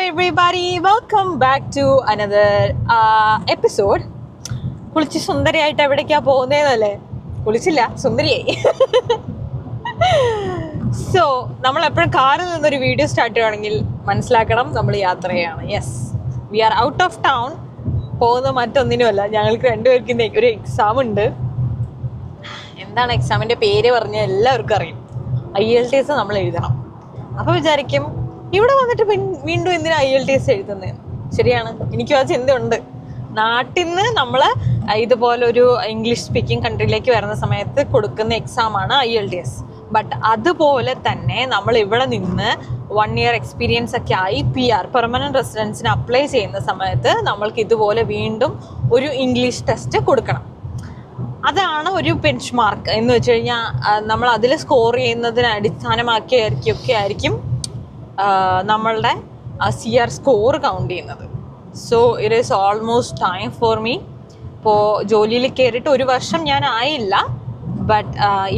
everybody, welcome back to another episode. കുളിച്ച് സുന്ദരിയായിട്ട് എവിടേക്കാ പോകുന്നതെന്നല്ലേ? കുളിച്ചില്ല, സുന്ദരിയായി. സോ നമ്മൾ എപ്പോഴും കാറിൽ നിന്നൊരു വീഡിയോ സ്റ്റാർട്ട് ചെയ്യുകയാണെങ്കിൽ മനസ്സിലാക്കണം നമ്മൾ യാത്രയാണ്. Yes, we are out of town. പോകുന്നത് മറ്റൊന്നിനുമല്ല, ഞങ്ങൾക്ക് രണ്ടുപേർക്കും ഒരു എക്സാം ഉണ്ട്. എന്താണ് എക്സാമിൻ്റെ പേര് പറഞ്ഞാൽ എല്ലാവർക്കും അറിയും. IELTS നമ്മൾ എഴുതണം. അപ്പോൾ വിചാരിക്കും ഇവിടെ വന്നിട്ട് വീണ്ടും എന്തിനാ IELTS എഴുതുന്നത്? ശരിയാണ്, എനിക്കും ആ ചിന്തയുണ്ട്. നാട്ടിൽ നിന്ന് നമ്മൾ ഇതുപോലൊരു ഇംഗ്ലീഷ് സ്പീക്കിംഗ് കൺട്രിയിലേക്ക് വരുന്ന സമയത്ത് കൊടുക്കുന്ന എക്സാമാണ് IELTS. ബട്ട് അതുപോലെ തന്നെ നമ്മൾ ഇവിടെ നിന്ന് 1 year എക്സ്പീരിയൻസ് ഒക്കെ ആയി PR പെർമനൻറ്റ് റെസിഡൻസിന് അപ്ലൈ ചെയ്യുന്ന സമയത്ത് നമ്മൾക്ക് ഇതുപോലെ വീണ്ടും ഒരു ഇംഗ്ലീഷ് ടെസ്റ്റ് കൊടുക്കണം. അതാണ് ഒരു ബെഞ്ച് മാർക്ക് എന്ന് വെച്ച് കഴിഞ്ഞാൽ നമ്മൾ അതിൽ സ്കോർ ചെയ്യുന്നതിന് അടിസ്ഥാനമാക്കിയൊക്കെ നമ്മളുടെ CR സ്കോർ കൗണ്ട് ചെയ്യുന്നത്. So it is almost time for me. ഇപ്പോൾ ജോലിയിൽ കയറിയിട്ട് 1 വർഷം ഞാൻ ആയില്ല, ബട്ട്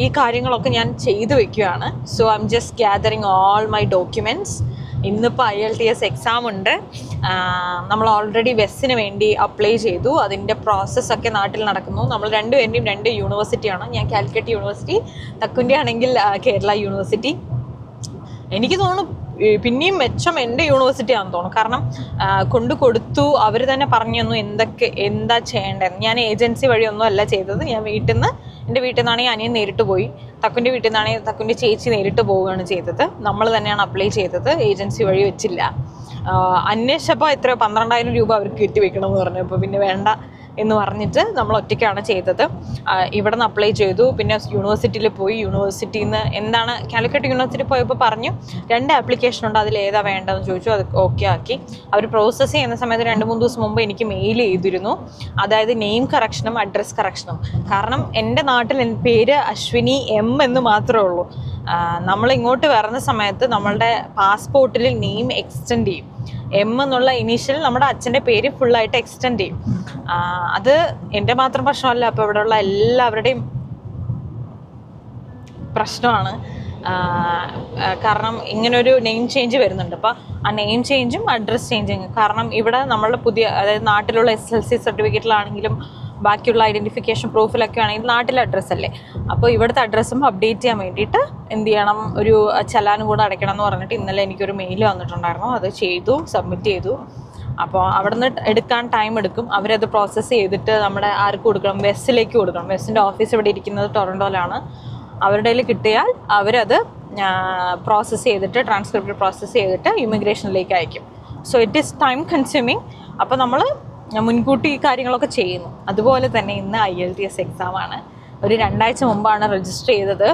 ഈ കാര്യങ്ങളൊക്കെ ഞാൻ ചെയ്തു വെക്കുകയാണ്. So I am just gathering all my documents. ഇന്നിപ്പോൾ IELTS എക്സാം ഉണ്ട്. നമ്മൾ ഓൾറെഡി വെസ്സിന് വേണ്ടി അപ്ലൈ ചെയ്തു. അതിൻ്റെ പ്രോസസ്സൊക്കെ നാട്ടിൽ നടക്കുന്നു. നമ്മൾ രണ്ടുപേരുടെയും 2 യൂണിവേഴ്സിറ്റിയാണ്. ഞാൻ കാലിക്കറ്റ് യൂണിവേഴ്സിറ്റി, തക്കുൻ്റെ ആണെങ്കിൽ കേരള യൂണിവേഴ്സിറ്റി. എനിക്ക് തോന്നുന്നു പിന്നെയും മെച്ചം എൻ്റെ യൂണിവേഴ്സിറ്റി ആണെന്ന് തോന്നുന്നു. കാരണം കൊടുത്തു, അവർ തന്നെ പറഞ്ഞു തന്നു എന്താ ചെയ്യേണ്ടതെന്ന്. ഞാൻ ഏജൻസി വഴിയൊന്നും അല്ല ചെയ്തത്. ഞാൻ എൻ്റെ വീട്ടിൽ നിന്നാണെങ്കിൽ അനിയൻ നേരിട്ട് പോയി, തക്കുൻ്റെ വീട്ടിൽ നിന്നാണെങ്കിൽ തക്കുൻ്റെ ചേച്ചി നേരിട്ട് പോവുകയാണ് ചെയ്തത്. നമ്മൾ തന്നെയാണ് അപ്ലൈ ചെയ്തത്, ഏജൻസി വഴി വെച്ചില്ല. അന്വേഷിച്ചപ്പോൾ 12,000 രൂപ അവർക്ക് കെട്ടി വെക്കണമെന്ന് പറഞ്ഞു. അപ്പോൾ പിന്നെ വേണ്ട എന്ന് പറഞ്ഞിട്ട് നമ്മൾ ഒറ്റയ്ക്കാണ് ചെയ്തത്. ഇവിടെ നിന്ന് അപ്ലൈ ചെയ്തു. പിന്നെ യൂണിവേഴ്സിറ്റിയിൽ പോയി. യൂണിവേഴ്സിറ്റിയിൽ നിന്ന് എന്താണ് കാലിക്കറ്റ് യൂണിവേഴ്സിറ്റി പോയപ്പോൾ പറഞ്ഞു 2 ആപ്ലിക്കേഷൻ ഉണ്ട്, അതിൽ ഏതാ വേണ്ടതെന്ന് ചോദിച്ചു. അത് ഓക്കെ ആക്കി. അവർ പ്രോസസ്സ് ചെയ്യുന്ന സമയത്ത് 2-3 ദിവസം മുമ്പ് എനിക്ക് മെയിൽ ചെയ്തിരുന്നു. അതായത് നെയിം കറക്ഷനും അഡ്രസ് കറക്ഷനും. കാരണം എൻ്റെ നാട്ടിൽ പേര് അശ്വിനി M എന്ന് മാത്രമേ ഉള്ളൂ. നമ്മൾ ഇങ്ങോട്ട് വരുന്ന സമയത്ത് നമ്മളുടെ പാസ്പോർട്ടിൽ നെയിം എക്സ്റ്റെൻഡ് ചെയ്യും. M എന്നുള്ള ഇനീഷ്യൽ നമ്മുടെ അച്ഛൻ്റെ പേര് ഫുള്ളായിട്ട് എക്സ്റ്റെൻഡ് ചെയ്യും. അത് എൻ്റെ മാത്രം പ്രശ്നമല്ല, അപ്പോൾ ഇവിടെയുള്ള എല്ലാവരുടെയും പ്രശ്നമാണ്. കാരണം ഇങ്ങനൊരു നെയിം ചേഞ്ച് വരുന്നുണ്ട്. അപ്പോൾ ആ നെയിം ചേഞ്ചും അഡ്രസ് ചേഞ്ചിങ്. കാരണം ഇവിടെ നമ്മളുടെ പുതിയ, അതായത് നാട്ടിലുള്ള SSLC സർട്ടിഫിക്കറ്റിലാണെങ്കിലും ബാക്കിയുള്ള ഐഡൻറ്റിഫിക്കേഷൻ പ്രൂഫിലൊക്കെ ആണെങ്കിൽ നാട്ടിലെ അഡ്രസ്സല്ലേ. അപ്പോൾ ഇവിടുത്തെ അഡ്രസ്സും അപ്ഡേറ്റ് ചെയ്യാൻ വേണ്ടിയിട്ട് എന്ത് ചെയ്യണം, ഒരു ചലാനും കൂടെ അടയ്ക്കണം എന്ന് പറഞ്ഞിട്ട് ഇന്നലെ എനിക്കൊരു മെയിൽ വന്നിട്ടുണ്ടായിരുന്നു. അത് ചെയ്തു, സബ്മിറ്റ് ചെയ്തു. അപ്പോൾ അവിടെ നിന്ന് എടുക്കാൻ ടൈം എടുക്കും. അവരത് പ്രോസസ്സ് ചെയ്തിട്ട് നമ്മുടെ ആർക്ക് കൊടുക്കണം, വെസ്സിലേക്ക് കൊടുക്കണം. വെസ്സിൻ്റെ ഓഫീസ് ഇവിടെ ഇരിക്കുന്നത് ടൊറൻറ്റോയിലാണ്. അവരുടെ കയ്യിൽ കിട്ടിയാൽ അവരത് പ്രോസസ്സ് ചെയ്തിട്ട്, ട്രാൻസ്ക്രിപ്റ്റ് പ്രോസസ്സ് ചെയ്തിട്ട് ഇമിഗ്രേഷനിലേക്ക് അയക്കും. So it is time consuming. അപ്പോൾ നമ്മൾ മുൻകൂട്ടി ഈ കാര്യങ്ങളൊക്കെ ചെയ്യുന്നു. അതുപോലെ തന്നെ ഇന്ന് IELTS എക്സാമാണ്. ഒരു 2 ആഴ്ച മുമ്പാണ് രജിസ്റ്റർ ചെയ്തത്.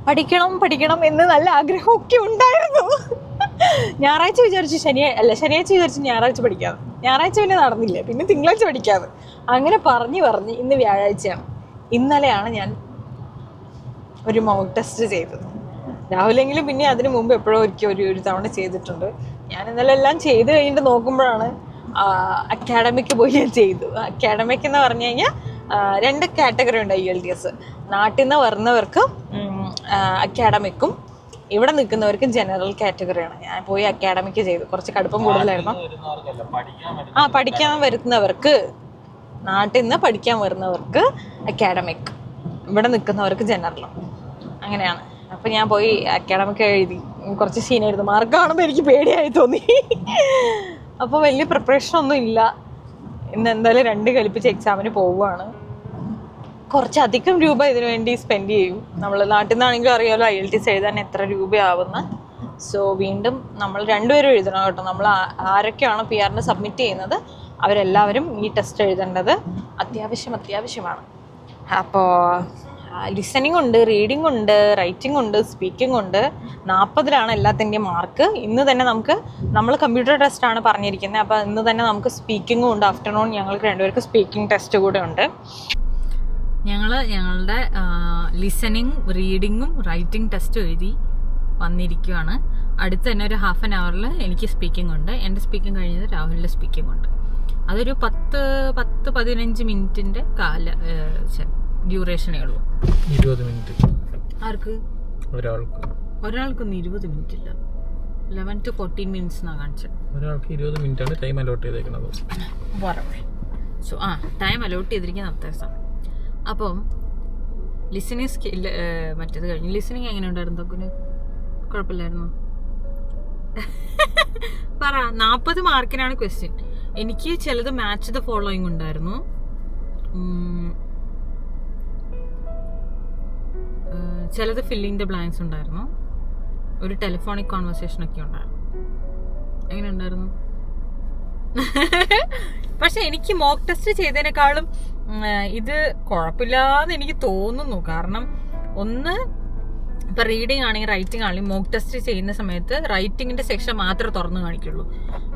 പഠിക്കണം എന്ന് നല്ല ആഗ്രഹമൊക്കെ ഉണ്ടായിരുന്നു. ഞായറാഴ്ച വിചാരിച്ചു ശനിയാഴ്ച വിചാരിച്ചു ഞായറാഴ്ച പഠിക്കാതെ. ഞായറാഴ്ച പിന്നെ നടന്നില്ല. പിന്നെ തിങ്കളാഴ്ച പഠിക്കാതെ. അങ്ങനെ പറഞ്ഞ് ഇന്ന് വ്യാഴാഴ്ചയാണ്. ഇന്നലെയാണ് ഞാൻ ഒരു മോക്ക് ടെസ്റ്റ് ചെയ്തത്. രാവിലെങ്കിലും പിന്നെ അതിന് മുമ്പ് എപ്പോഴോ ഒരു തവണ ചെയ്തിട്ടുണ്ട്. ഞാൻ ഇന്നലെ എല്ലാം ചെയ്ത് കഴിഞ്ഞിട്ട് നോക്കുമ്പോഴാണ് അക്കാഡമിക്ക് പോയി ഞാൻ ചെയ്തു. അക്കാഡമിക് എന്ന് പറഞ്ഞു കഴിഞ്ഞാൽ 2 കാറ്റഗറി ഉണ്ട് IELTS. നാട്ടിൽ നിന്ന് വരുന്നവർക്ക് അക്കാഡമിക്കും, ഇവിടെ നിൽക്കുന്നവർക്ക് ജനറൽ കാറ്റഗറിയാണ്. ഞാൻ പോയി അക്കാഡമിക്ക് ചെയ്തു. കുറച്ച് കടുപ്പം കൂടുതലായിരുന്നു. പഠിക്കാൻ വരുന്നവർക്ക്, നാട്ടിൽ നിന്ന് പഠിക്കാൻ വരുന്നവർക്ക് അക്കാഡമിക്, ഇവിടെ നിൽക്കുന്നവർക്ക് ജനറലും, അങ്ങനെയാണ്. അപ്പോൾ ഞാൻ പോയി അക്കാഡമിക് എഴുതി. കുറച്ച് സീനായിരുന്നു. മാർക്ക് കാണുമ്പോൾ എനിക്ക് പേടിയായി തോന്നി. അപ്പോൾ വലിയ പ്രിപ്പറേഷനൊന്നും ഇല്ല. ഇന്ന് എന്തായാലും 2 കൽപ്പിച്ച് എക്സാമിന് പോവുകയാണ്. കുറച്ചധികം രൂപ ഇതിനു വേണ്ടി സ്പെൻഡ് ചെയ്യും. നമ്മൾ നാട്ടിൽ നിന്നാണെങ്കിലും അറിയാമല്ലോ IELTS എഴുതാൻ എത്ര രൂപയാവുന്ന. സോ വീണ്ടും നമ്മൾ 2 പേരും എഴുതണം കേട്ടോ. നമ്മൾ ആരൊക്കെയാണോ PR സബ്മിറ്റ് ചെയ്യുന്നത് അവരെല്ലാവരും ഈ ടെസ്റ്റ് എഴുതേണ്ടത് അത്യാവശ്യമാണ്. അപ്പോൾ ലിസണിങ് ഉണ്ട്, റീഡിംഗ് ഉണ്ട്, റൈറ്റിംഗ് ഉണ്ട്, സ്പീക്കിംഗ് ഉണ്ട്. 40 എല്ലാത്തിൻ്റെയും മാർക്ക്. ഇന്ന് തന്നെ നമ്മൾ കമ്പ്യൂട്ടർ ടെസ്റ്റാണ് പറഞ്ഞിരിക്കുന്നത്. അപ്പോൾ ഇന്ന് തന്നെ നമുക്ക് സ്പീക്കിങ്ങും ഉണ്ട്. ആഫ്റ്റർനൂൺ ഞങ്ങൾക്ക് 2 പേർക്ക് സ്പീക്കിംഗ് ടെസ്റ്റ് കൂടെ ഉണ്ട്. ഞങ്ങളുടെ ലിസണിങ്, റീഡിങ്ങും റൈറ്റിംഗ് ടെസ്റ്റും എഴുതി വന്നിരിക്കുകയാണ്. അടുത്ത് തന്നെ ഒരു 1/2 hour എനിക്ക് സ്പീക്കിംഗ് ഉണ്ട്. എൻ്റെ സ്പീക്കിംഗ് കഴിഞ്ഞത് രാഹുലിൻ്റെ സ്പീക്കിംഗ് ഉണ്ട്. അതൊരു 10-15 മിനിറ്റിൻ്റെ ഡ്യൂറേഷനേ ഉള്ളൂ. 20 മിനിറ്റ് ആർക്ക്? ഒരാൾക്കൊന്നും 20 മിനിറ്റ് ഇല്ല. 11 to 14 minutes എന്നാണ് കാണിച്ചത്. ഒരാൾക്ക് 20 മിനിറ്റാണ് ടൈം അലോട്ട് ചെയ്തേക്കുന്നത്. സോ ടൈം അലോട്ട് ചെയ്തിരിക്കുന്ന അത്ര സമയം. അപ്പം ലിസണിങ് സ്കില്ല് മറ്റേത് കഴിഞ്ഞു. ലിസണിങ് എങ്ങനെ ഉണ്ടായിരുന്നു? തൊക്കിന് കുഴപ്പമില്ലായിരുന്നു. പറ. 40 മാർക്കിനാണ് ക്വസ്റ്റ്യൻ. എനിക്ക് ചിലത് മാച്ച് ദ ഫോളോയിങ് ഉണ്ടായിരുന്നു, ചിലത് ഫില്ലിങ് ദ ബ്ലാങ്ക്സ് ഉണ്ടായിരുന്നു, ഒരു ടെലിഫോണിക് കോൺവെർസേഷൻ ഒക്കെ ഉണ്ടായിരുന്നു. എങ്ങനെ ഉണ്ടായിരുന്നു? പക്ഷെ എനിക്ക് മോക്ക് ടെസ്റ്റ് ചെയ്തതിനേക്കാളും ഇത് കുഴപ്പമില്ലാന്ന് എനിക്ക് തോന്നുന്നു. കാരണം ഒന്ന്, ഇപ്പൊ റീഡിങ് ആണെങ്കിൽ റൈറ്റിംഗ് ആണെങ്കിൽ മോക്ക് ടെസ്റ്റ് ചെയ്യുന്ന സമയത്ത് റൈറ്റിംഗിന്റെ സെക്ഷൻ മാത്രമേ തുറന്ന് കാണിക്കുള്ളൂ.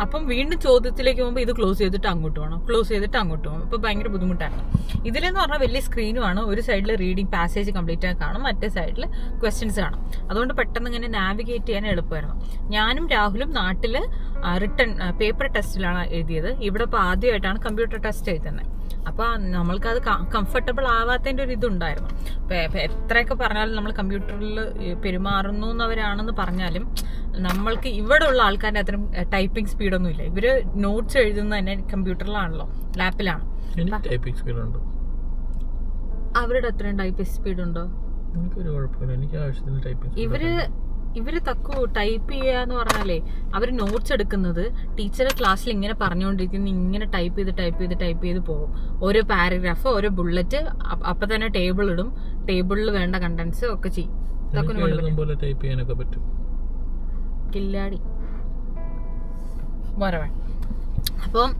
അപ്പം വീണ്ടും ചോദ്യത്തിലേക്ക് പോകുമ്പോൾ ഇത് ക്ലോസ് ചെയ്തിട്ട് അങ്ങോട്ട് പോകണം, ക്ലോസ് ചെയ്തിട്ട് അങ്ങോട്ട് പോകണം. ഇപ്പൊ ഭയങ്കര ബുദ്ധിമുട്ടാണ്. ഇതിലെന്ന് പറഞ്ഞാൽ വലിയ സ്ക്രീനുമാണ്. ഒരു സൈഡിൽ റീഡിങ് പാസേജ് കംപ്ലീറ്റ് ആയി കാണും, മറ്റേ സൈഡിൽ ക്വസ്റ്റ്യൻസ് കാണും. അതുകൊണ്ട് പെട്ടെന്ന് ഇങ്ങനെ നാവിഗേറ്റ് ചെയ്യാൻ എളുപ്പമായിരുന്നു. ഞാനും രാഹുലും നാട്ടില് റിട്ടൺ പേപ്പർ ടെസ്റ്റിലാണ് എഴുതിയത്. ഇവിടെ ഇപ്പോൾ ആദ്യമായിട്ടാണ് കമ്പ്യൂട്ടർ ടെസ്റ്റ് എഴുതുന്നത്. അപ്പൊ നമ്മൾക്കത് കംഫർട്ടബിൾ ആവാത്തതിന്റെ ഒരു ഇതുണ്ടായിരുന്നു. എത്രയൊക്കെ പറഞ്ഞാലും നമ്മൾ കമ്പ്യൂട്ടറിൽ പെരുമാറുന്നു എന്നവരാണെന്ന് പറഞ്ഞാലും നമ്മൾക്ക് ഇവിടെ ഉള്ള ആൾക്കാരുടെ അത്രയും ടൈപ്പിംഗ് സ്പീഡൊന്നും ഇല്ല. ഇവര് നോട്ട്സ് എഴുതുന്നത് തന്നെ കമ്പ്യൂട്ടറിലാണല്ലോ, ലാപ്പിലാണ്. അവരുടെ അത്രയും ടൈപ്പിംഗ് സ്പീഡ് ഉണ്ടോ? ഇവര് തക്കു ടൈപ്പ് ചെയ്യാന്ന് പറഞ്ഞാലേ അവര് നോട്ട്സ് എടുക്കുന്നത് ടീച്ചർ ക്ലാസ്സിൽ ഇങ്ങനെ പറഞ്ഞുകൊണ്ടിരിക്കുന്ന ഇങ്ങനെ ടൈപ്പ് ചെയ്ത് പോകും. ഓരോ പാരഗ്രാഫ്, ഓരോ ബുള്ളറ്റ്, അപ്പൊ തന്നെ ടേബിൾ ഇടും. ടേബിളിൽ വേണ്ട കണ്ടന്റ്സ് ഒക്കെ ചെയ്യും. കില്ലാടി വരവേ. അപ്പം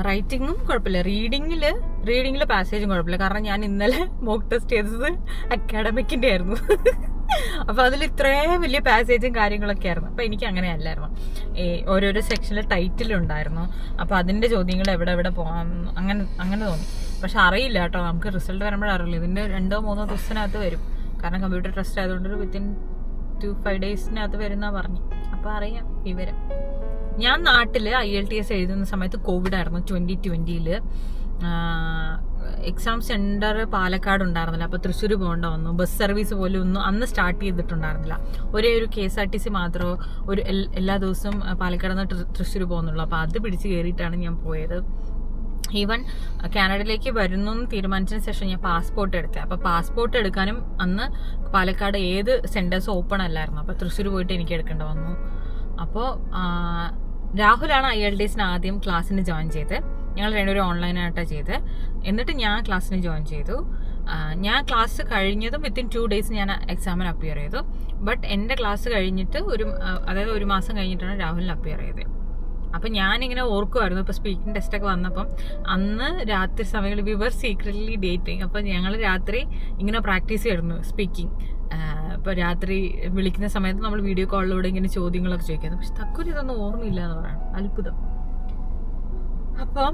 റൈറ്റിങ്ങും കുഴപ്പമില്ല, റീഡിങ്ങില് പാസേജും കുഴപ്പമില്ല. കാരണം ഞാൻ ഇന്നലെ മോക്ക് ടെസ്റ്റ് ചെയ്തത് അക്കാഡമിക്കിന്റെ ആയിരുന്നു. അപ്പൊ അതിൽ ഇത്രയും വലിയ പാസേജും കാര്യങ്ങളൊക്കെ ആയിരുന്നു. അപ്പൊ എനിക്ക് അങ്ങനെ അല്ലായിരുന്നു. ഓരോരോ സെക്ഷനിൽ ടൈറ്റിൽ ഉണ്ടായിരുന്നു. അപ്പൊ അതിന്റെ ചോദ്യങ്ങൾ എവിടെ പോകാം അങ്ങനെ തോന്നി. പക്ഷെ അറിയില്ല കേട്ടോ, നമുക്ക് റിസൾട്ട് വരുമ്പോഴറിയില്ല. ഇതിന്റെ 2-3 ദിവസത്തിനകത്ത് വരും. കാരണം കമ്പ്യൂട്ടർ ടെസ്റ്റ് ആയതുകൊണ്ട് വിത്തിൻ 2-5 ഡേയ്സിനകത്ത് വരുന്ന പറഞ്ഞു. അപ്പൊ അറിയാം വിവരം. ഞാൻ നാട്ടില് IELTS എഴുതുന്ന സമയത്ത് കോവിഡ് ആയിരുന്നു. 2020 എക്സാം സെന്റർ പാലക്കാട് ഉണ്ടായിരുന്നില്ല. അപ്പൊ തൃശ്ശൂർ പോകേണ്ട വന്നു. ബസ് സർവീസ് പോലും ഒന്നും അന്ന് സ്റ്റാർട്ട് ചെയ്തിട്ടുണ്ടായിരുന്നില്ല. ഒരേ ഒരു KSRTC മാത്രമേ ഒരു എല്ലാ ദിവസവും പാലക്കാട് നിന്ന് തൃശ്ശൂർ പോകുന്നുള്ളൂ. അപ്പൊ അത് പിടിച്ച് കയറിയിട്ടാണ് ഞാൻ പോയത്. ഈവൻ കാനഡയിലേക്ക് വരുന്നു എന്ന് തീരുമാനിച്ചതിന് ശേഷം ഞാൻ പാസ്പോർട്ട് എടുത്തത്. അപ്പൊ പാസ്പോർട്ട് എടുക്കാനും അന്ന് പാലക്കാട് ഏത് സെന്റേഴ്സ് ഓപ്പൺ അല്ലായിരുന്നു. അപ്പൊ തൃശ്ശൂർ പോയിട്ട് എനിക്ക് എടുക്കേണ്ട വന്നു. അപ്പോൾ രാഹുലാണ് IELTS ആദ്യം ക്ലാസ്സിന് ജോയിൻ ചെയ്ത്. ഞങ്ങൾ രണ്ടുപേരും ഓൺലൈനായിട്ടാണ് ചെയ്ത്. എന്നിട്ട് ഞാൻ ക്ലാസ്സിന് ജോയിൻ ചെയ്തു. ഞാൻ ക്ലാസ് കഴിഞ്ഞതും വിത്തിൻ 2 ഡേയ്സ് ഞാൻ എക്സാമിന് അപ്പിയർ ചെയ്തു. ബട്ട് എൻ്റെ ക്ലാസ് കഴിഞ്ഞിട്ട് അതായത് 1 മാസം കഴിഞ്ഞിട്ടാണ് രാഹുലിന് അപ്പിയർ ചെയ്തത്. അപ്പം ഞാനിങ്ങനെ ഓർക്കുമായിരുന്നു, ഇപ്പോൾ സ്പീക്കിംഗ് ടെസ്റ്റൊക്കെ വന്നപ്പം അന്ന് രാത്രി സമയങ്ങളിൽ വി വർ സീക്രറ്റ്ലി ഡേറ്റിംഗ്. അപ്പം ഞങ്ങൾ രാത്രി ഇങ്ങനെ പ്രാക്ടീസ് ചെയ്യായിരുന്നു സ്പീക്കിംഗ്. ഇപ്പോൾ രാത്രി വിളിക്കുന്ന സമയത്ത് നമ്മൾ വീഡിയോ കോളിലൂടെ ഇങ്ങനെ ചോദ്യങ്ങളൊക്കെ ചോദിക്കുന്നത്. പക്ഷെ തക്കൊരു ഇതൊന്നും ഓർമ്മയില്ല എന്ന് പറയണം, അത്ഭുതം. അപ്പം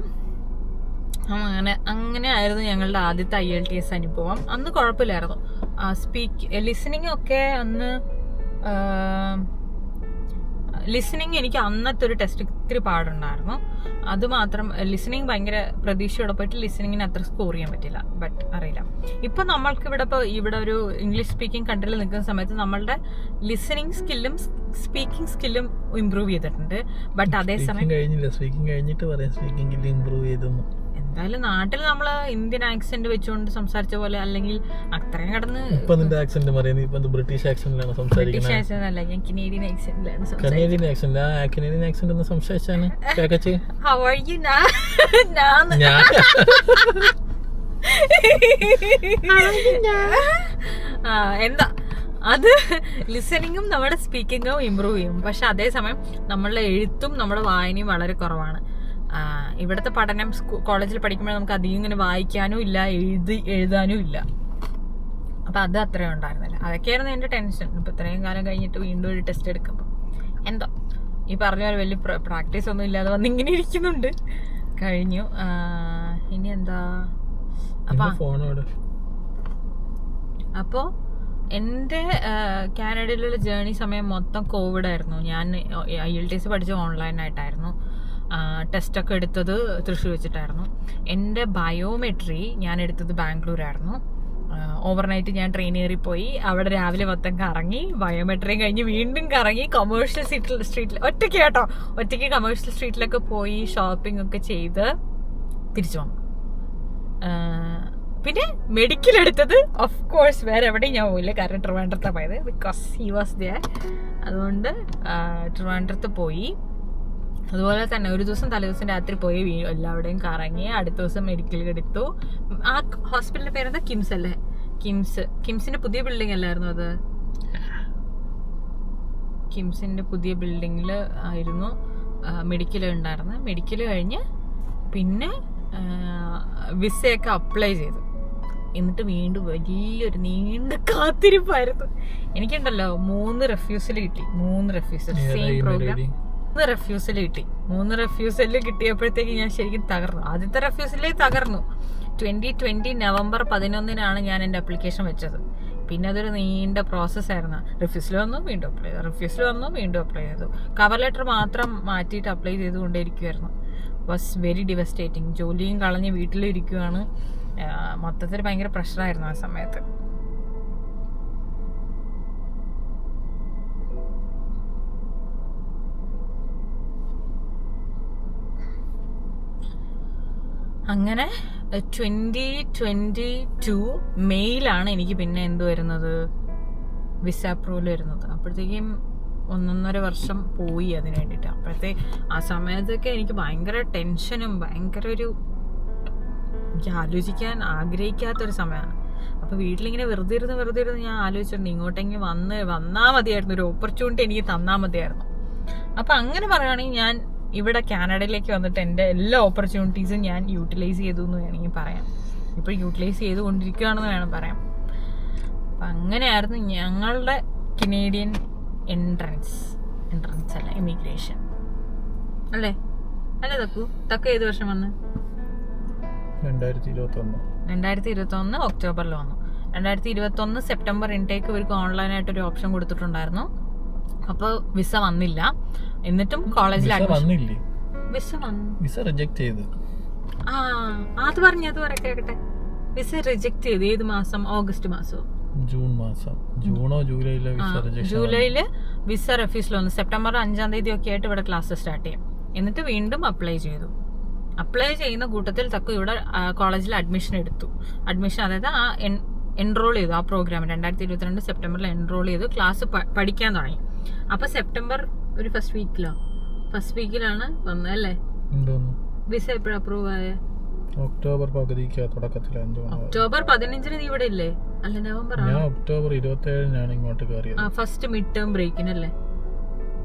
അങ്ങനെ ആയിരുന്നു ഞങ്ങളുടെ ആദ്യത്തെ IELTS അനുഭവം. അന്ന് കുഴപ്പമില്ലായിരുന്നു. ലിസണിങ് ഒക്കെ അന്ന് ലിസണിങ് എനിക്ക് അന്നത്തെ ഒരു ടെസ്റ്റ് ഇത്തിരി പാടുണ്ടായിരുന്നു. അതുമാത്രം ലിസണിങ് ഭയങ്കര പ്രതീക്ഷയോടെ പോയിട്ട് ലിസണിങ്ങിന് അത്ര സ്കോർ ചെയ്യാൻ പറ്റില്ല. ബട്ട് അറിയില്ല, ഇപ്പൊ നമ്മൾക്ക് ഇവിടെ ഒരു ഇംഗ്ലീഷ് സ്പീക്കിംഗ് കൺട്രിയിൽ നിൽക്കുന്ന സമയത്ത് നമ്മളുടെ ലിസണിങ് സ്കില്ലും സ്പീക്കിംഗ് സ്കില്ലും ഇംപ്രൂവ് ചെയ്തിട്ടുണ്ട്. ബട്ട് അതേസമയം എന്തായാലും നാട്ടിൽ നമ്മള് ഇന്ത്യൻ ആക്സെന്റ് വെച്ചുകൊണ്ട് സംസാരിച്ച പോലെ അല്ലെങ്കിൽ അത്രയും കടന്ന് ബ്രിട്ടീഷ് ആക്സെന്റ് അല്ല, ഞാൻ കനേഡിയൻ ആക്സെന്റിലാണ് സംസാരിച്ചത്. എന്താ അത് ലിസണിങ്ങും നമ്മുടെ സ്പീക്കിങ്ങും ഇമ്പ്രൂവ് ചെയ്യും. പക്ഷെ അതേസമയം നമ്മളുടെ എഴുത്തും നമ്മുടെ വായനയും വളരെ കുറവാണ്. ഇവിടുത്തെ പഠനം കോളേജിൽ പഠിക്കുമ്പോൾ നമുക്ക് അധികം ഇങ്ങനെ വായിക്കാനും ഇല്ല, എഴുതാനും ഇല്ല. അപ്പൊ അത് അത്രയും ഉണ്ടായിരുന്നില്ല. അതൊക്കെയായിരുന്നു എന്റെ ടെൻഷൻ. ഇപ്പൊ ഇത്രയും കാലം കഴിഞ്ഞിട്ട് വീണ്ടും ഒരു ടെസ്റ്റ് എടുക്കുമ്പോൾ എന്തോ ഈ പറഞ്ഞ പോലെ വലിയ പ്രാക്ടീസ് ഒന്നും ഇല്ലാതെ വന്ന് ഇങ്ങനെ ഇരിക്കുന്നുണ്ട്. കഴിഞ്ഞു. ഇനി എന്താ? അപ്പോ എൻ്റെ കാനഡയിലുള്ള ജേർണി സമയം മൊത്തം കോവിഡ് ആയിരുന്നു. ഞാൻ IELTS പഠിച്ചത് ഓൺലൈനായിട്ടായിരുന്നു. ടെസ്റ്റൊക്കെ എടുത്തത് തൃശ്ശൂർ വെച്ചിട്ടായിരുന്നു. എൻ്റെ ബയോമെട്രി ഞാൻ എടുത്തത് ബാംഗ്ലൂരായിരുന്നു. ഓവർനൈറ്റ് ഞാൻ ട്രെയിൻ കയറിപ്പോയി. അവിടെ രാവിലെ മൊത്തം കറങ്ങി, ബയോമെട്രിയും കഴിഞ്ഞ് വീണ്ടും കറങ്ങി കൊമേഴ്ഷ്യൽ സ്ട്രീറ്റിൽ ഒറ്റയ്ക്ക് കേട്ടോ, ഒറ്റയ്ക്ക് കൊമേഴ്ഷ്യൽ സ്ട്രീറ്റിലൊക്കെ പോയി ഷോപ്പിംഗ് ഒക്കെ ചെയ്ത് തിരിച്ചു വന്നു. പിന്നെ മെഡിക്കൽ എടുത്തത് ഓഫ് കോഴ്സ് വേറെ എവിടെയും ഞാൻ പോയില്ല, കാരണം ട്രിവാൻഡ്രത്താണ് പോയത്, ബിക്കോസ് ഹി വാസ് ദെയർ. അതുകൊണ്ട് ട്രിവാൻഡ്രത്ത് പോയി. അതുപോലെ തന്നെ ഒരു ദിവസം തലേദിവസം രാത്രി പോയി എല്ലാവിടെയും കറങ്ങി. അടുത്ത ദിവസം മെഡിക്കൽ എടുത്തു. ആ ഹോസ്പിറ്റലിന്റെ പേരെന്താ? കിംസ് അല്ലേ? കിംസിന്റെ പുതിയ ബിൽഡിംഗ് അല്ലായിരുന്നു അത്? കിംസിന്റെ പുതിയ ബിൽഡിങ്ങിൽ ആയിരുന്നു മെഡിക്കൽ ഉണ്ടായിരുന്നത്. മെഡിക്കൽ കഴിഞ്ഞ് പിന്നെ വിസയൊക്കെ അപ്ലൈ ചെയ്തു. എന്നിട്ട് വീണ്ടും വലിയൊരു നീണ്ട കാത്തിരിപ്പായിരുന്നു. എനിക്കുണ്ടല്ലോ 3 റെഫ്യൂസൽ കിട്ടി. 3 റെഫ്യൂസൽ, സെയിം പ്രോഗ്രാം. 3 റെഫ്യൂസൽ കിട്ടി. 3 റെഫ്യൂസൽ കിട്ടിയപ്പോഴത്തേക്ക് ഞാൻ ശരിക്കും തകർന്നു. ആദ്യത്തെ റെഫ്യൂസലേ തകർന്നു. 2020 നവംബർ 11 ഞാൻ എൻ്റെ അപ്ലിക്കേഷൻ വെച്ചത്. പിന്നെ അതൊരു നീണ്ട പ്രോസസ്സായിരുന്നു. റിഫ്യൂസൽ വന്നു, വീണ്ടും അപ്ലൈ ചെയ്തു, റിഫ്യൂസൽ വന്നു, വീണ്ടും അപ്ലൈ ചെയ്തു. കവർ ലെറ്റർ മാത്രം മാറ്റിയിട്ട് അപ്ലൈ ചെയ്തുകൊണ്ടേയിരിക്കുമായിരുന്നു. Was very devastating. ജോലിയും കളഞ്ഞ് വീട്ടിലിരിക്കുകയാണ്. മൊത്തത്തിൽ ഭയങ്കര പ്രഷറായിരുന്നു ആ സമയത്ത്. അങ്ങനെ 2022 മെയ്യിലാണ് എനിക്ക് പിന്നെ എന്ത് വരുന്നത്, വിസ അപ്രൂവൽ വരുന്നത്. അപ്പോഴത്തേക്കും 1.5 വർഷം പോയി അതിന് വേണ്ടിയിട്ട്. അപ്പോഴത്തെ ആ സമയത്തൊക്കെ എനിക്ക് ഭയങ്കര ടെൻഷനും ഭയങ്കര എനിക്ക് ആലോചിക്കാൻ ആഗ്രഹിക്കാത്തൊരു സമയമാണ്. അപ്പോൾ വീട്ടിലിങ്ങനെ വെറുതെ ഇരുന്ന് ഞാൻ ആലോചിച്ചിട്ടുണ്ട്, ഇങ്ങോട്ടെങ്കിൽ വന്നാൽ മതിയായിരുന്നു, ഒരു ഓപ്പർച്യൂണിറ്റി എനിക്ക് തന്നാൽ മതിയായിരുന്നു. അപ്പം അങ്ങനെ പറയുകയാണെങ്കിൽ ഞാൻ ഇവിടെ കാനഡയിലേക്ക് വന്നിട്ട് എൻ്റെ എല്ലാ ഓപ്പർച്യൂണിറ്റീസും ഞാൻ യൂട്ടിലൈസ് ചെയ്തു എന്ന് വേണമെങ്കിൽ പറയാം. ഇപ്പോൾ യൂട്ടിലൈസ് ചെയ്തുകൊണ്ടിരിക്കുകയാണെന്ന് വേണം പറയാം. അപ്പം അങ്ങനെയായിരുന്നു ഞങ്ങളുടെ കനേഡിയൻ എൻട്രൻസ് അല്ല, ഇമിഗ്രേഷൻ അല്ലേ തക്കു ഏത് വർഷം വന്ന്? 2021 ഒക്ടോബറിൽ വന്നു. 2021 സെപ്റ്റംബർ ഇൻടേക്ക് ഇവർക്ക് ഓൺലൈനായിട്ടൊരു ഓപ്ഷൻ കൊടുത്തിട്ടുണ്ടായിരുന്നു. അപ്പോൾ വിസ വന്നില്ല. എന്നിട്ടും കോളേജിൽ വിസ റിജക്ട് ചെയ്തു. അത് കേട്ടെ. വിസ റിജക്ട് ചെയ്ത് ഏത് മാസം? ഓഗസ്റ്റ് മാസമോ ജൂണോ ജൂലൈയില് വിസ റെഫ്യൂസൽ വന്നു. സെപ്റ്റംബർ 5 ഒക്കെ ആയിട്ട് ഇവിടെ ക്ലാസ് സ്റ്റാർട്ട് ചെയ്യും. എന്നിട്ട് വീണ്ടും അപ്ലൈ ചെയ്തു. അപ്ലൈ ചെയ്യുന്ന കൂട്ടത്തിൽ തക്കു ഇവിടെ കോളേജിൽ അഡ്മിഷൻ എടുത്തു. അതായത് ആ എൻറോൾ ചെയ്തു. ആ പ്രോഗ്രാം 2022 സെപ്റ്റംബറിൽ എൻറോൾ ചെയ്തു. ക്ലാസ് പഠിക്കാൻ തുടങ്ങി. അപ്പൊ സെപ്റ്റംബർ ഒരു ഫസ്റ്റ് വീക്കിലാണ് വന്നത് അല്ലേ? വിസ എപ്പോഴും അപ്രൂവ് ആയ? ഒക്ടോബർ പകുതിക്ക് തുടക്കത്തിൽ. ഒക്ടോബർ 15 നീ ഇവിടെ ഇല്ലേ? അല്ല, നവംബർ ഒക്ടോബർ 27 ഇങ്ങോട്ട് കയറിയത്. ഫസ്റ്റ് മിഡ് ടേം ബ്രേക്കിനല്ലേ?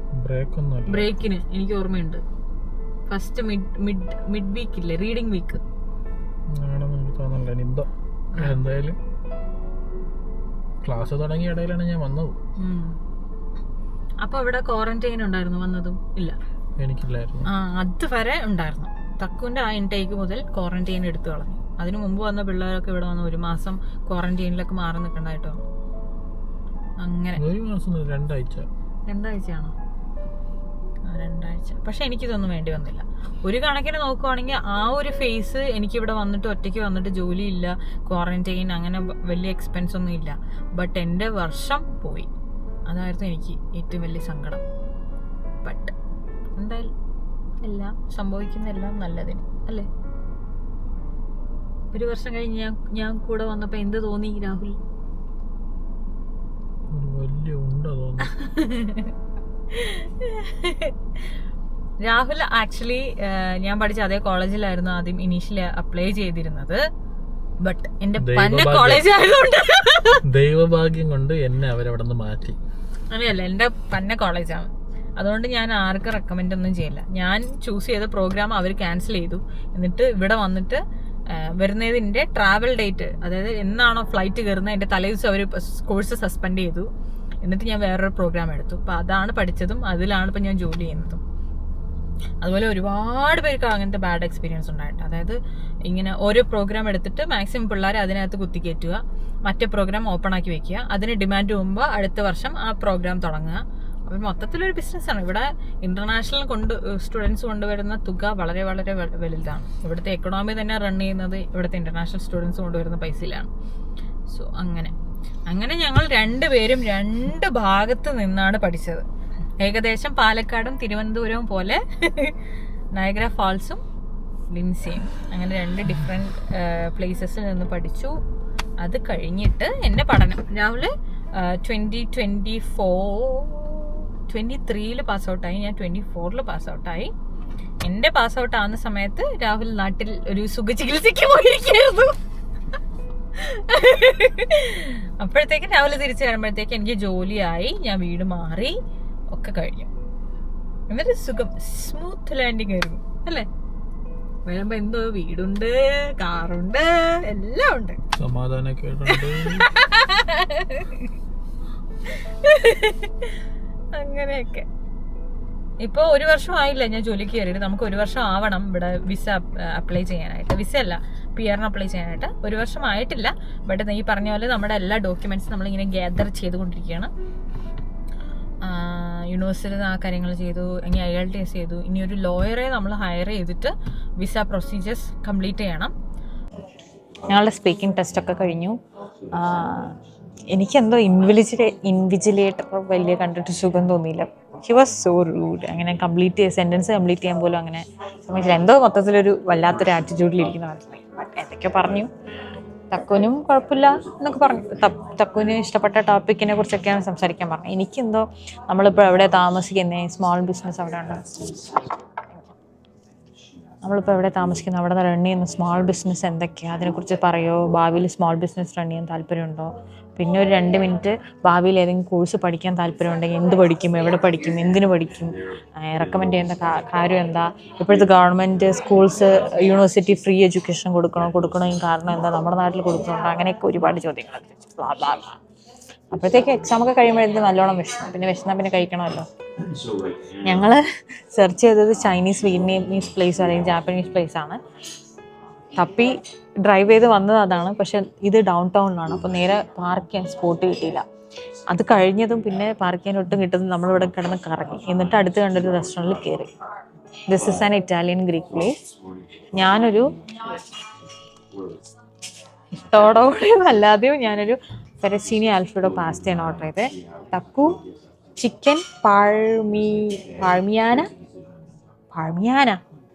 ബ്രേക്കിന് എനിക്ക് ഓർമ്മയുണ്ട്. ഫസ്റ്റ് മിഡ് വീക്ക് ഇല്ലേ, റീഡിംഗ് വീക്ക് എന്തായാലും ക്ലാസ് തുടങ്ങിയ ഇടയിലാണ് ഞാൻ വന്നത്. അപ്പൊ ഇവിടെ ക്വാറന്റൈൻ ഉണ്ടായിരുന്നു? വന്നതും ഇല്ല, എനിക്കില്ലായിരുന്നു. അത് വരെ ഉണ്ടായിരുന്നു. തക്കുവിന്റെ ആ ഇൻടേക്ക് മുതൽ ക്വാറന്റൈൻ എടുത്തു കളഞ്ഞു. അതിനു മുമ്പ് വന്ന പിള്ളേരൊക്കെ ഇവിടെ വന്ന് 1 മാസം ക്വാറന്റൈനിലൊക്കെ മാറി നിൽക്കണ്ടായിട്ടോ. അങ്ങനെ 1 മാസം 2 ആഴ്ച. 2 ആഴ്ചയാണോ? 2 ആഴ്ച. പക്ഷെ എനിക്കിതൊന്നും വേണ്ടി വന്നില്ല. ഒരു കണക്കിന് നോക്കുവാണെങ്കിൽ ആ ഒരു ഫേസ് എനിക്കിവിടെ വന്നിട്ട് ഒറ്റയ്ക്ക് വന്നിട്ട് ജോലിയില്ല, ക്വാറന്റൈൻ, അങ്ങനെ വലിയ എക്സ്പെൻസ് ഒന്നും ഇല്ല. ബട്ട് എൻ്റെ വർഷം പോയി. അതായിരുന്നു എനിക്ക് ഏറ്റവും വലിയ സങ്കടം. ബട്ട് എന്തായാലും എല്ലാം സംഭവിക്കുന്നതെല്ലാം നല്ലതിന് അല്ലേ? 1 വർഷം കഴിഞ്ഞ് ഞാൻ കൂടെ വന്നപ്പോ എന്ത് തോന്നി രാഹുൽ? രാഹുൽ ആക്ച്വലി ഞാൻ പഠിച്ച അതേ കോളേജിലായിരുന്നു ആദ്യം ഇനീഷ്യലി അപ്ലൈ ചെയ്തിരുന്നത്. ബട്ട് എന്റെ പന്ന കോളേജ് ആയതുകൊണ്ട് ദൈവഭാഗ്യം കൊണ്ട് എന്നെ അവരവിടെ നിന്ന് മാറ്റി. അങ്ങനെയല്ല, എന്റെ പന്ന കോളേജാണ്. അതുകൊണ്ട് ഞാൻ ആർക്കും റെക്കമെൻഡ് ഒന്നും ചെയ്യില്ല. ഞാൻ ചൂസ് ചെയ്ത പ്രോഗ്രാം അവർ ക്യാൻസൽ ചെയ്തു. എന്നിട്ട് ഇവിടെ വന്നിട്ട് വരുന്നതിന്റെ ട്രാവൽ ഡേറ്റ്, അതായത് എന്നാണോ ഫ്ലൈറ്റ് കയറുന്നത് അതിന്റെ തലേദിവസം അവർ കോഴ്സ് സസ്പെൻഡ് ചെയ്തു. എന്നിട്ട് ഞാൻ വേറൊരു പ്രോഗ്രാം എടുത്തു. അപ്പം അതാണ് പഠിച്ചതും അതിലാണ് ഇപ്പം ഞാൻ ജോലി ചെയ്യുന്നതും. അതുപോലെ ഒരുപാട് പേർക്ക് അങ്ങനത്തെ ബാഡ് എക്സ്പീരിയൻസ് ഉണ്ടായിട്ട്, അതായത് ഇങ്ങനെ ഓരോ പ്രോഗ്രാം എടുത്തിട്ട് മാക്സിമം പിള്ളേരെ അതിനകത്ത് കുത്തിക്കയറ്റുക, മറ്റേ പ്രോഗ്രാം ഓപ്പൺ ആക്കി വെക്കുക, അതിന് ഡിമാൻഡ് പോകുമ്പോൾ അടുത്ത വർഷം ആ പ്രോഗ്രാം തുടങ്ങുക. അപ്പം മൊത്തത്തിലൊരു ബിസിനസ്സാണ്. ഇവിടെ ഇന്റർനാഷണൽ സ്റ്റുഡൻസ് കൊണ്ടുവരുന്ന തുക വളരെ വളരെ വലുതാണ്. ഇവിടുത്തെ എക്കണോമി തന്നെ റൺ ചെയ്യുന്നത് ഇവിടുത്തെ ഇന്റർനാഷണൽ സ്റ്റുഡൻസ് കൊണ്ടുവരുന്ന പൈസയിലാണ്. സോ അങ്ങനെ ഞങ്ങൾ രണ്ടുപേരും 2 ഭാഗത്ത് നിന്നാണ് പഠിച്ചത്. ഏകദേശം പാലക്കാടും തിരുവനന്തപുരവും പോലെ നയഗ്ര ഫാൾസും ലിൻസിയും, അങ്ങനെ 2 ഡിഫറെൻറ്റ് പ്ലേസസിൽ നിന്ന് പഠിച്ചു. അത് കഴിഞ്ഞിട്ട് എൻ്റെ പഠനം രാവിലെ 2023 പാസ് ഔട്ടായി. ഞാൻ 2024 പാസ് ഔട്ടായി. എൻ്റെ പാസ് ഔട്ട് ആവുന്ന സമയത്ത് രാഹുൽ നാട്ടിൽ ഒരു സുഖചികിത്സയ്ക്ക് പോയിരിക്കുകയായിരുന്നു. അപ്പോഴത്തേക്കും രാവിലെ തിരിച്ചു വരുമ്പോഴത്തേക്ക് എനിക്ക് ജോലിയായി, ഞാൻ വീട് മാറി, ഒക്കെ കഴിഞ്ഞു. എന്നിട്ട് സുഖം, സ്മൂത്ത് ലാൻഡിങ് ആയിരുന്നു അല്ലേ? വരുമ്പോ എന്തോ വീടുണ്ട്, കാറുണ്ട്, എല്ലാം ഉണ്ട്, അങ്ങനെയൊക്കെ. ഇപ്പൊ 1 വർഷം ആയില്ല ഞാൻ ജോലിക്ക് കയറിയിട്ട്. നമുക്ക് 1 വർഷം ആവണം ഇവിടെ വിസ അപ്ലൈ ചെയ്യാനായിട്ട്. വിസ അല്ല, PR അപ്ലൈ ചെയ്യാനായിട്ട് 1 വർഷം ആയിട്ടില്ല. ബട്ട് ഈ പറഞ്ഞ പോലെ നമ്മുടെ എല്ലാ ഡോക്യുമെന്റ്സും നമ്മളിങ്ങനെ ഗ്യാദർ ചെയ്തുകൊണ്ടിരിക്കുകയാണ്. യൂണിവേഴ്സിറ്റിയിൽ ആ കാര്യങ്ങൾ ചെയ്തു, ഇനി IELTS ചെയ്തു. ഇനി ഒരു ലോയറെ നമ്മൾ ഹയർ ചെയ്തിട്ട് വിസ പ്രൊസീജിയേഴ്സ് കംപ്ലീറ്റ് ചെയ്യണം. ഞങ്ങളുടെ സ്പീക്കിംഗ് ടെസ്റ്റൊക്കെ കഴിഞ്ഞു. എനിക്കെന്തോ ഇൻവിജിലേറ്റർ വലിയ കണ്ടിട്ട് സുഖം തോന്നിയില്ല. He was so rude. അങ്ങനെ സെൻറ്റൻസ് കംപ്ലീറ്റ് ചെയ്യാൻ പോലും അങ്ങനെ സമയത്തില്ല. എന്തോ മൊത്തത്തിലൊരു വല്ലാത്തൊരു ആറ്റിറ്റ്യൂഡിലിരിക്കുന്ന മനസ്സിലായി. എന്തൊക്കെ പറഞ്ഞു. തക്കുനും കുഴപ്പമില്ല എന്നൊക്കെ പറഞ്ഞു. തക്കുവിന് ഇഷ്ടപ്പെട്ട ടോപ്പിക്കിനെ കുറിച്ചൊക്കെയാണ് സംസാരിക്കാൻ പറഞ്ഞത്. എനിക്കെന്തോ നമ്മളിപ്പോൾ എവിടെ താമസിക്കുന്നത്, സ്മോൾ ബിസിനസ് അവിടെ ഉണ്ട്, നമ്മളിപ്പോൾ എവിടെ താമസിക്കുന്നു, അവിടെ റൺ ചെയ്യുന്ന സ്മോൾ ബിസിനസ് എന്തൊക്കെയാണ്, അതിനെക്കുറിച്ച് പറയുമോ, ഭാവിയിൽ സ്മോൾ ബിസിനസ് റൺ ചെയ്യാൻ താല്പര്യമുണ്ടോ, പിന്നെ ഒരു 2 മിനിറ്റ് ഭാവിയിൽ ഏതെങ്കിലും കോഴ്സ് പഠിക്കാൻ താല്പര്യമുണ്ടെങ്കിൽ എന്ത് പഠിക്കും, എവിടെ പഠിക്കും, എന്തിനു പഠിക്കും, റെക്കമെൻഡ് ചെയ്യുന്ന കാര്യം എന്താ, ഇപ്പോഴത്തെ government schools university free education കൊടുക്കണമെങ്കിൽ കാരണം എന്താ, നമ്മുടെ നാട്ടിൽ കൊടുക്കുന്നുണ്ടോ, അങ്ങനെയൊക്കെ ഒരുപാട് ചോദ്യങ്ങളൊക്കെ ചോദിച്ചു. അപ്പോഴത്തേക്ക് എക്സാമൊക്കെ കഴിയുമ്പോഴത്തേക്ക് നല്ലോണം വിഷമം. പിന്നെ കഴിക്കണമല്ലോ. ഞങ്ങൾ സെർച്ച് ചെയ്തത് ചൈനീസ്, വിയറ്റ്നാമീസ് പ്ലേസ് അല്ലെങ്കിൽ ജാപ്പനീസ് പ്ലേസ് ആണ്. തപ്പി ഡ്രൈവ് ചെയ്ത് വന്നത് അതാണ്. പക്ഷെ ഇത് ഡൗൺ ടൗണിലാണ്. അപ്പോൾ നേരെ പാർക്ക് ചെയ്യാൻ സ്പോട്ട് കിട്ടിയില്ല. അത് കഴിഞ്ഞതും പിന്നെ പാർക്ക് ചെയ്യാൻ ഒട്ടും കിട്ടുന്നത് നമ്മളിവിടെ കിടന്ന് കറങ്ങി. എന്നിട്ട് അടുത്ത് കണ്ടൊരു റെസ്റ്റോറൻറ്റിൽ കയറി. This is an Italian Greek place. ഞാനൊരു ഇഷ്ടത്തോടെയും അല്ലാതെയും ഞാനൊരു ഫെറച്ചീനി ആൽഫ്രെഡോ പാസ്തയാണ് ഓർഡർ ചെയ്തത്. തക്കു ചിക്കൻ പാഴ്മിയാന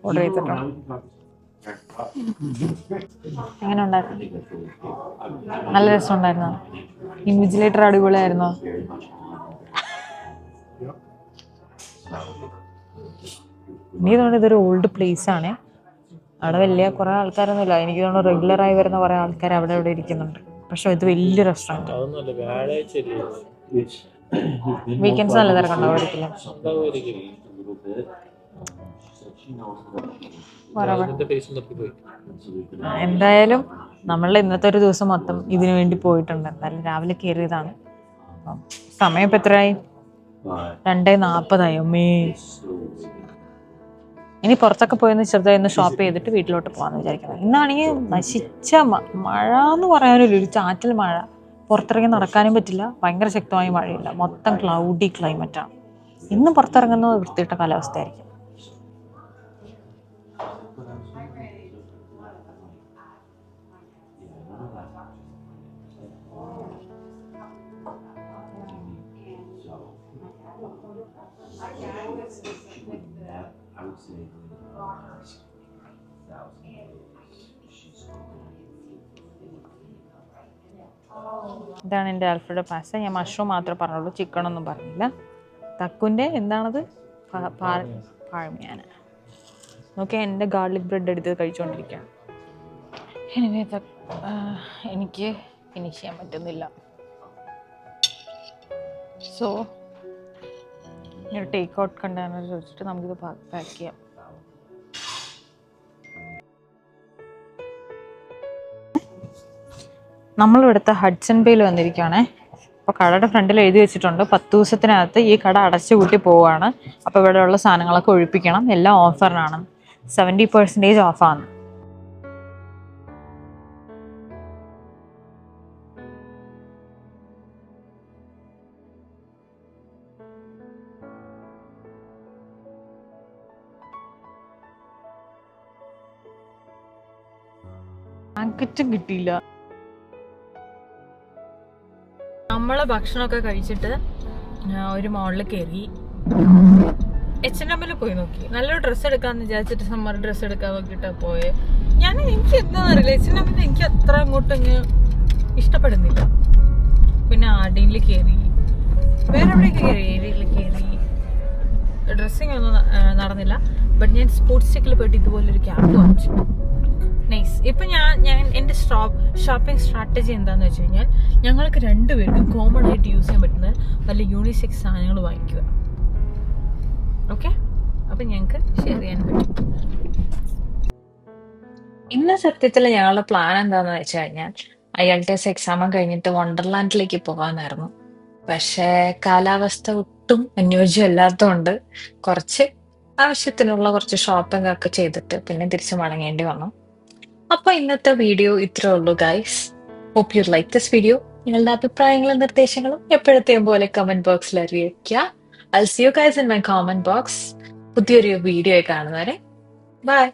ഓർഡർ ചെയ്തിട്ടുണ്ട്. എങ്ങനെ ഉണ്ടായിരുന്നു? നല്ല രസമുണ്ടായിരുന്നോ? ഇൻവിജിലേറ്റർ അടിപൊളിയായിരുന്നോ? എനിക്ക് തോന്നുന്നു ഇതൊരു ഓൾഡ് പ്ലേസ് ആണ്. അവിടെ വലിയ കുറേ ആൾക്കാരൊന്നുമില്ല. എനിക്ക് തോന്നുന്നു റെഗുലറായി വരുന്ന കുറേ ആൾക്കാർ അവിടെ ഇരിക്കുന്നുണ്ട്. പക്ഷെ ഇത് വലിയ റെസ്റ്റോറൻറ്റ്. വീക്കെൻഡ്സ് നല്ല തിരക്കുണ്ടാവുമായിരിക്കില്ല. എന്തായാലും നമ്മളുടെ ഇന്നത്തെ ഒരു ദിവസം മൊത്തം ഇതിനു വേണ്ടി പോയിട്ടുണ്ട്. എന്തായാലും രാവിലെ കയറിയതാണ്. അപ്പം സമയം ഇപ്പം എത്രയായി? 2:40 അമ്മേ. ഇനി പുറത്തൊക്കെ പോയെന്ന് ചെറുതായി ഒന്ന് ഷോപ്പ് ചെയ്തിട്ട് വീട്ടിലോട്ട് പോകാമെന്ന് വിചാരിക്കുന്നത്. ഇന്നാണെങ്കിൽ നശിച്ച മഴ എന്ന് പറയാനില്ല, ഒരു ചാറ്റൽ മഴ. പുറത്തിറങ്ങി നടക്കാനും പറ്റില്ല, ഭയങ്കര ശക്തമായ മഴയില്ല, മൊത്തം ക്ലൗഡി ക്ലൈമറ്റാണ്. ഇന്ന് പുറത്തിറങ്ങുന്നത് വൃത്തിയിട്ട കാലാവസ്ഥയായിരിക്കും. ഇതാണ് എൻ്റെ ആൽഫ്രെഡോ പാസ്ത. ഞാൻ മഷ്റൂം മാത്രമേ പറഞ്ഞുള്ളൂ, ചിക്കനൊന്നും പറഞ്ഞില്ല. തക്കുൻ്റെ എന്താണത്, പാഴ്മിയാന. നോക്കി എൻ്റെ ഗാർലിക് ബ്രെഡ് എടുത്ത് കഴിച്ചുകൊണ്ടിരിക്കുകയാണ്. എനിക്ക് ഫിനിഷ് ചെയ്യാൻ പറ്റുന്നില്ല. സോ ഒരു ടേക്ക് ഔട്ട് കണ്ടെയ്നർ ചോദിച്ചിട്ട് നമുക്കിത് പാക്ക് ചെയ്യാം. നമ്മളിവിടുത്തെ ഹഡ്സൺ ബേയിൽ വന്നിരിക്കുകയാണേ. അപ്പോൾ കടയുടെ ഫ്രണ്ടിൽ എഴുതി വെച്ചിട്ടുണ്ട് 10 ദിവസത്തിനകത്ത് ഈ കട അടച്ചു കൂട്ടി പോവുകയാണ്. അപ്പോൾ ഇവിടെയുള്ള സാധനങ്ങളൊക്കെ ഒഴിപ്പിക്കണം, എല്ലാം ഓഫറിനാണ്, 70% ഓഫാണ്. പാക്കറ്റും കിട്ടിയില്ല. നമ്മള് ഭക്ഷണമൊക്കെ കഴിച്ചിട്ട് ഒരു മോളിൽ കയറി H&M പോയി നോക്കി. നല്ലൊരു ഡ്രസ്സ് എടുക്കാന്ന് വിചാരിച്ചിട്ട് സമ്മർ ഡ്രസ്സ് എടുക്കാൻ നോക്കിയിട്ടാ പോയെ. എനിക്ക് എന്താ അറിയില്ല, H&M എനിക്ക് അത്ര അങ്ങോട്ട് ഇഷ്ടപ്പെടുന്നില്ല. പിന്നെ ആർഡിനിൽ കയറി, വേറെ എവിടെയൊക്കെ കയറി, ഏരിയയിൽ കയറി. ഡ്രസ്സിങ് ഒന്നും നടന്നില്ല. ബട്ട് ഞാൻ സ്പോർട്സ് ചെക്കിൽ പോയിട്ട് ഇതുപോലൊരു ക്യാപ്പ് വാങ്ങിച്ചു. നൈസ്. ഇപ്പൊ ഞാൻ എന്റെ ഷോപ്പിംഗ് സ്ട്രാറ്റജി എന്താന്ന് വെച്ച് കഴിഞ്ഞാൽ, ഞങ്ങൾക്ക് രണ്ടുപേർക്കും കോമൺ ആയിട്ട് യൂസ് ചെയ്യാൻ പറ്റുന്ന നല്ല യൂണിസെക്സ് സാധനങ്ങൾ വാങ്ങിക്കുക. ഓക്കെ, അപ്പൊ ഞങ്ങൾക്ക് ഷെയർ ചെയ്യാൻ പറ്റും. ഇന്ന് സത്യത്തിൽ ഞങ്ങളുടെ പ്ലാൻ എന്താന്ന് വെച്ച് കഴിഞ്ഞാൽ, IELTS എക്സാം കഴിഞ്ഞിട്ട് വണ്ടർലാൻഡിലേക്ക് പോകാനായിരുന്നു. പക്ഷേ കാലാവസ്ഥ ഒട്ടും അനുയോജ്യമല്ലാത്തതുകൊണ്ട് കുറച്ച് ആവശ്യത്തിനുള്ള കുറച്ച് ഷോപ്പിംഗ് ഒക്കെ ചെയ്തിട്ട് പിന്നെ തിരിച്ചു മടങ്ങേണ്ടി വന്നു. അപ്പൊ ഇന്നത്തെ വീഡിയോ ഇത്രേ ഉള്ളൂ guys. Hope you like this video. നിങ്ങളുടെ അഭിപ്രായങ്ങളും നിർദ്ദേശങ്ങളും എപ്പോഴത്തെയും പോലെ കമന്റ് ബോക്സിൽ അറിയിക്കുക. I'll see you guys in my comment box. പുതിയൊരു വീഡിയോ കാണുന്നവരെ ബൈ.